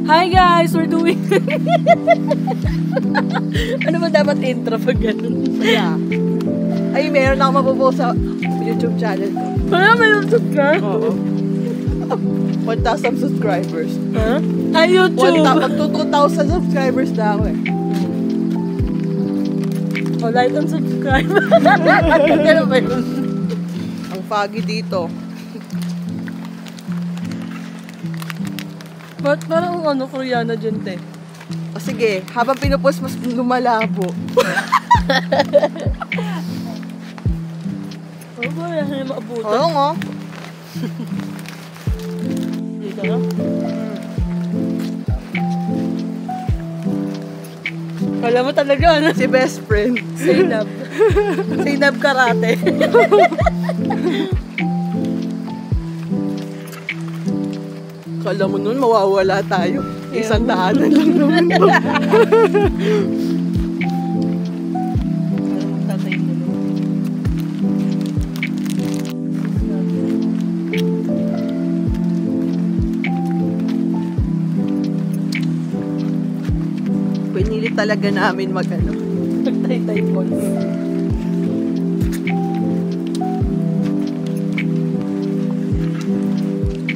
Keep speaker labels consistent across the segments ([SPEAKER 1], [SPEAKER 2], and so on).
[SPEAKER 1] Hi guys, we're doing... Ano ba dapat intro pag ganun?
[SPEAKER 2] Yeah. Ay, meron akong mapopost sa YouTube channel ko.
[SPEAKER 1] Wala, may subscribe?
[SPEAKER 2] Oo. 1,000 subscribers.
[SPEAKER 1] Huh? Ay, YouTube!
[SPEAKER 2] Magto 2,000 subscribers na ako eh.
[SPEAKER 1] Oh, like and subscribe. Ganun ba yun?
[SPEAKER 2] Ang foggy dito.
[SPEAKER 1] Ba't parang ano, Koreana dyan, te?
[SPEAKER 2] O sige, habang pinupost mas lumalabo.
[SPEAKER 1] Oh, ba? Yan yung maabutan.
[SPEAKER 2] Oo nga.
[SPEAKER 1] Dito na? Kala mo talaga, ano?
[SPEAKER 2] Si best friend.
[SPEAKER 1] Zainab. Zainab Karate.
[SPEAKER 2] Kala mo nun, mawawala tayo. Isang daanan lang naman to.
[SPEAKER 1] Parang magtatayin mo nun.
[SPEAKER 2] Pinilit talaga namin mag-ano.
[SPEAKER 1] Magtay-tay balls.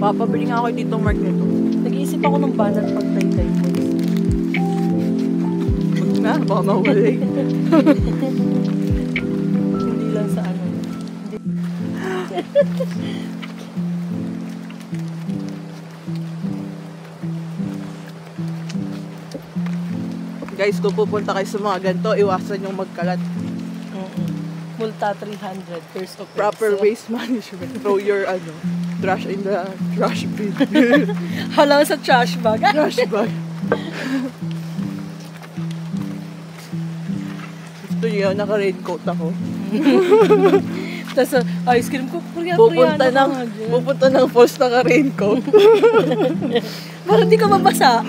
[SPEAKER 2] Papabili nga ako dito Mark nito.
[SPEAKER 1] Nag-iisip ako ng banat pag tay-tay balls.
[SPEAKER 2] Huwag na, baka mawali.
[SPEAKER 1] Hindi lang sa ano. Hindi.
[SPEAKER 2] Guys, kung pupunta kayo sa mga ganito, iwasan yung magkalat.
[SPEAKER 1] Multa 300 first of
[SPEAKER 2] Proper waste management. Throw your trash in the trash bin.
[SPEAKER 1] Halang sa trash bag.
[SPEAKER 2] Trash bag. Gusto niyo, naka-raincoat ako.
[SPEAKER 1] Tapos ice cream ko,
[SPEAKER 2] Pupunta ng falls naka-raincoat.
[SPEAKER 1] Parang di ka mabasa.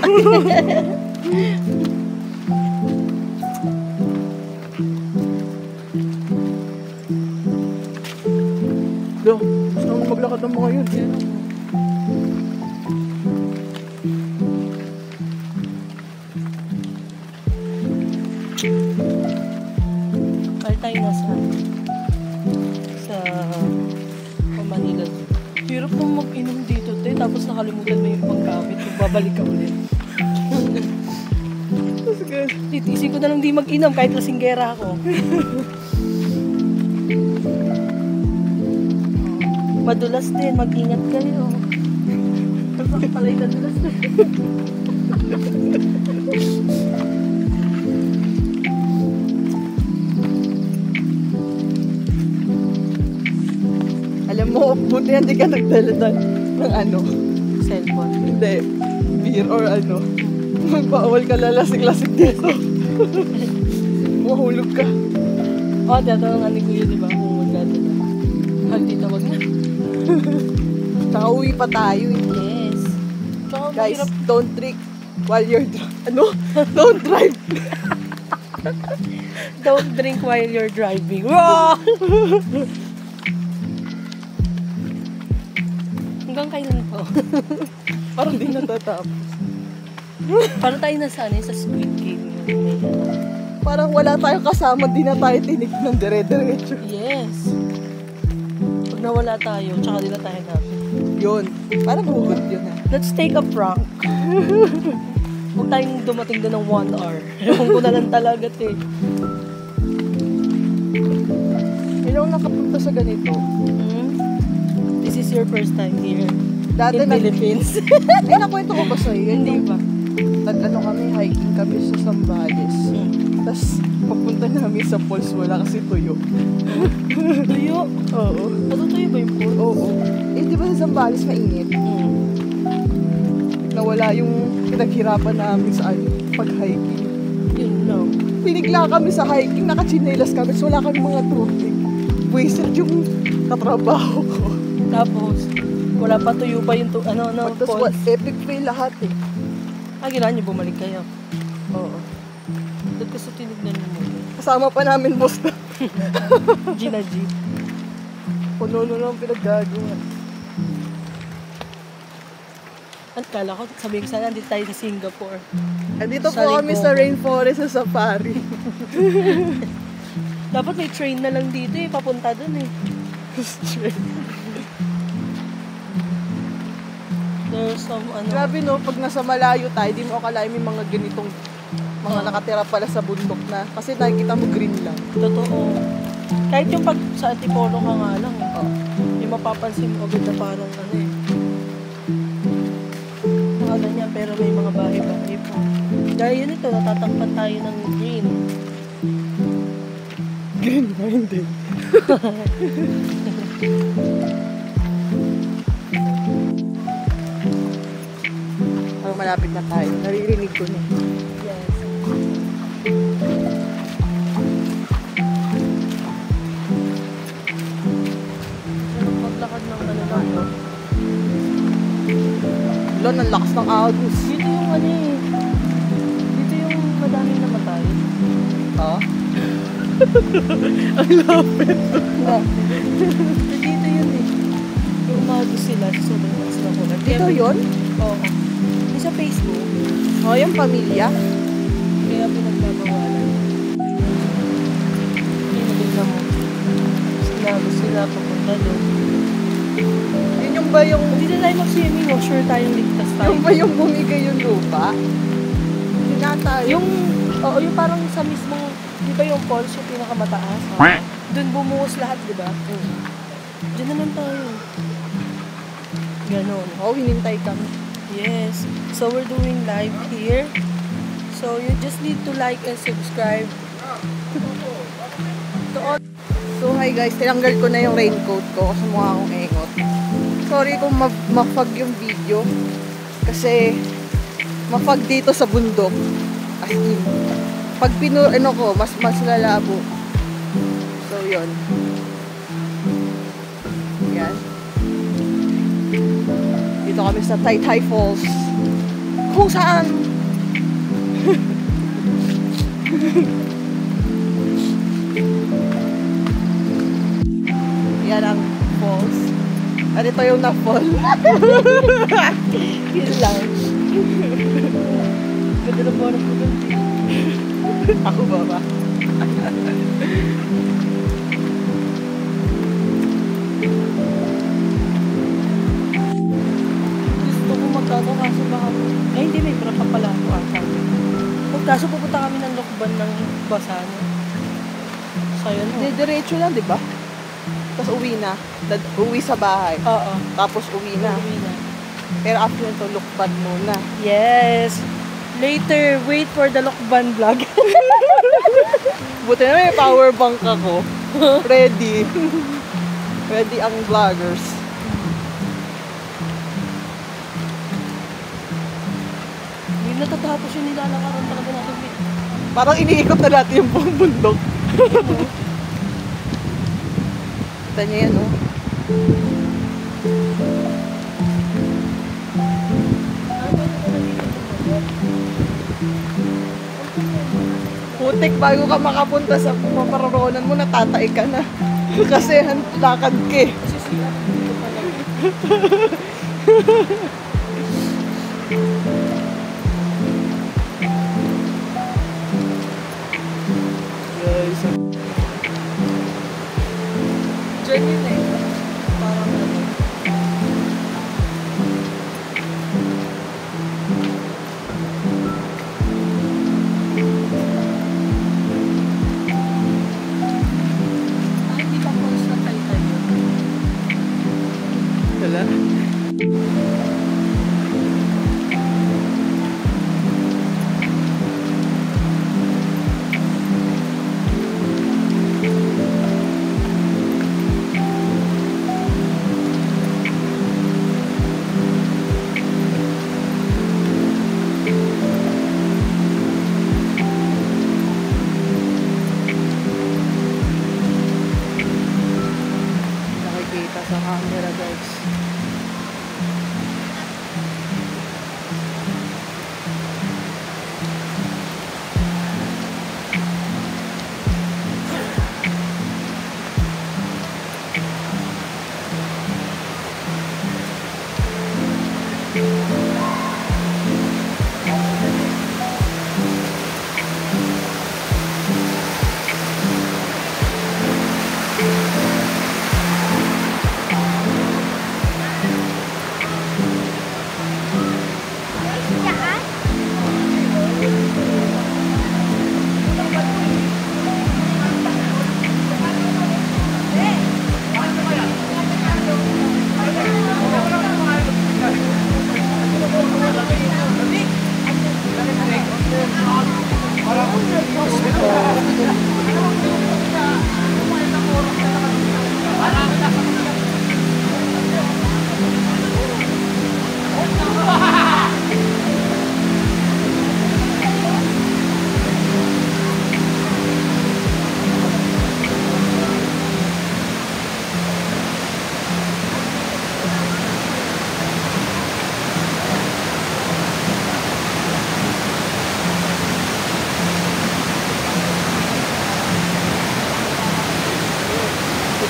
[SPEAKER 2] Do, gusto mo maglakad ng mga yun.
[SPEAKER 1] Kaya tayo sa Manila. Hirap mong mag-inom dito, te. Tapos nakalimutan mo yung ibang gamit. Kung babalik ka ulit. Titisin ko na lang di mag-inom kahit lasinggera ako. Madulas din, mag-ingat kayo. Bakit pala yung nadulas na?
[SPEAKER 2] Alam mo, buti hindi ka nagdala ng
[SPEAKER 1] Cellphone.
[SPEAKER 2] Hindi, beer or Magbawal ka lalasing-lasing dito. Mahulog ka.
[SPEAKER 1] Oo, tinatanong ni Kuya, di ba? Kung magdadala. Hindi tawag na.
[SPEAKER 2] Tsaka uwi pa tayo eh.
[SPEAKER 1] Yes. Tsaka
[SPEAKER 2] Guys,
[SPEAKER 1] mahirap.
[SPEAKER 2] don't drink while you're don't drive.
[SPEAKER 1] Don't drink while you're driving. Wow! Hanggang kailan po?
[SPEAKER 2] Parang di natatapos.
[SPEAKER 1] Para tayo sa Squid Game yun.
[SPEAKER 2] Parang wala tayong kasama, di na tayo tinignan dire-diretso.
[SPEAKER 1] Yes. Pag nawala tayo, tsaka nila tayo natin.
[SPEAKER 2] Yun. Parang hugot yun ah.
[SPEAKER 1] Let's take a prank. Huwag tayong dumating doon ng 1 hour. Ewan ko na lang talaga, te.
[SPEAKER 2] Ilang nakapunta sa ganito?
[SPEAKER 1] This is your first time here
[SPEAKER 2] Dati
[SPEAKER 1] in Philippines.
[SPEAKER 2] Ay, nakwento ko ba sa'yo?
[SPEAKER 1] Hindi ba?
[SPEAKER 2] Nag-ano kami, hiking kami sa Zambales. Tapos, papunta namin sa falls, wala kasi tuyo.
[SPEAKER 1] Tuyo?
[SPEAKER 2] Oo.
[SPEAKER 1] Matutuyo ba yung pool?
[SPEAKER 2] Oo. Eh, di ba sa Zambales mainit? Nawala yung pinaghirapan namin sa pag-hiking.
[SPEAKER 1] Yun lang.
[SPEAKER 2] Pinigla kami sa hiking, nakachinelas kami, so wala kami mga tubig. Wasted yung katrabaho ko.
[SPEAKER 1] Tapos, wala pa tuyo pa yung
[SPEAKER 2] Tapos,
[SPEAKER 1] falls.
[SPEAKER 2] epic fail lahat eh.
[SPEAKER 1] Ginawa niyo, bumalik kayo.
[SPEAKER 2] Oo.
[SPEAKER 1] Doon kasi tinignan niyo muna.
[SPEAKER 2] Kasama pa namin boss na.
[SPEAKER 1] Gina G.
[SPEAKER 2] Puno lang pinaggagawa.
[SPEAKER 1] At kala ko, sabihin ko sana, andito tayo sa Singapore.
[SPEAKER 2] Andito
[SPEAKER 1] Sa
[SPEAKER 2] po kami
[SPEAKER 1] Lincoln.
[SPEAKER 2] sa rainforest sa safari.
[SPEAKER 1] Dapat may train na lang dito eh, papunta doon eh. There's some
[SPEAKER 2] Grabe no, pag nasa malayo tayo, di mo akalain may mga ganitong mga nakatira pala sa bundok na. Kasi nakikita mo green lang.
[SPEAKER 1] Totoo. Kahit yung pag sa Antipolo ka nga lang eh. Yung mapapansin mo agad na parang mga ganyan, pero may mga bahay-bahay pa. Dahil yun ito, natatakpan tayo ng green.
[SPEAKER 2] Green na hindi. Parang malapit na tayo. Naririnig ko na.
[SPEAKER 1] Yes. Pero paglakad ng no?
[SPEAKER 2] Lon, ang lakas ng agos.
[SPEAKER 1] Dito yung dito yung madaming namatay.
[SPEAKER 2] Ha? Ang lapit.
[SPEAKER 1] Dito yun eh. Yung umagos sila sa sobrang lakas ng ulan.
[SPEAKER 2] Dito yun?
[SPEAKER 1] Oo. Yung sa Facebook,
[SPEAKER 2] O, yung pamilya.
[SPEAKER 1] kaya pinagbabawalan. Tingnan mo. Sinabi sila papunta doon.
[SPEAKER 2] Yun yung ba yung...
[SPEAKER 1] Hindi na tayo mag-swimming, o sure tayong ligtas tayo.
[SPEAKER 2] Yung ba yung bumigay yung lupa? Hindi na tayo.
[SPEAKER 1] Yung parang sa mismong, di ba yung falls yung pinakamataas? Doon bumuhos lahat, di ba? Diyan naman tayo. Ganon.
[SPEAKER 2] Oo, hinintay kami.
[SPEAKER 1] Yes. So we're doing live here. So you just need to like and subscribe. To all.
[SPEAKER 2] So hi guys, tinanggal ko na yung raincoat ko kasi mukha akong engot. Sorry kung mafag yung video. Kasi mafag dito sa bundok. As in. Pag mas lalabo. So yun. Yan. Dito kami sa Taytay Falls. Kung saan? Yan ang falls. At ito yung na-fall.
[SPEAKER 1] Yun lang. Ganda na po ko dun.
[SPEAKER 2] Ako ba ba?
[SPEAKER 1] Gusto ko magkano kaso baka... hindi may pa pala ako ata. Kung kaso pupunta kami ng Lokban ng Basano. So yun ho.
[SPEAKER 2] Diretso lang, di ba? Tapos uwi na. Uwi sa bahay.
[SPEAKER 1] Oo.
[SPEAKER 2] Tapos uwi na.
[SPEAKER 1] Uwi na.
[SPEAKER 2] Pero after nito, lukbad muna.
[SPEAKER 1] Yes. Later, wait for the Lokban vlog.
[SPEAKER 2] Buti na may power bank ako. Ready. Ready ang vloggers.
[SPEAKER 1] Hindi natatapos yung nilalakaran talaga natin.
[SPEAKER 2] Parang iniikot na natin yung buong bundok. Kita niyo yan, oh. Putik, bago ka makapunta sa paparoonan mo, natatay ka na. Kasi lakad ka eh.
[SPEAKER 1] Kasi sila dito pala.
[SPEAKER 2] guys. Diyan yun eh. Parang ano.
[SPEAKER 1] Hindi pa po sa Taytay yun.
[SPEAKER 2] Wala. Nakikita sa camera guys.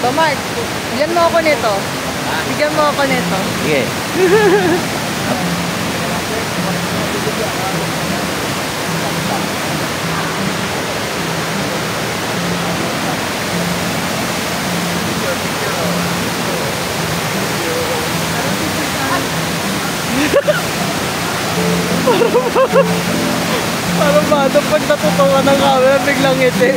[SPEAKER 2] Ito, Mark. Bigyan mo ako nito. Bigyan mo ako nito.
[SPEAKER 3] Sige.
[SPEAKER 2] Parang ba, pag natutuwa ng camera, biglang ngiti.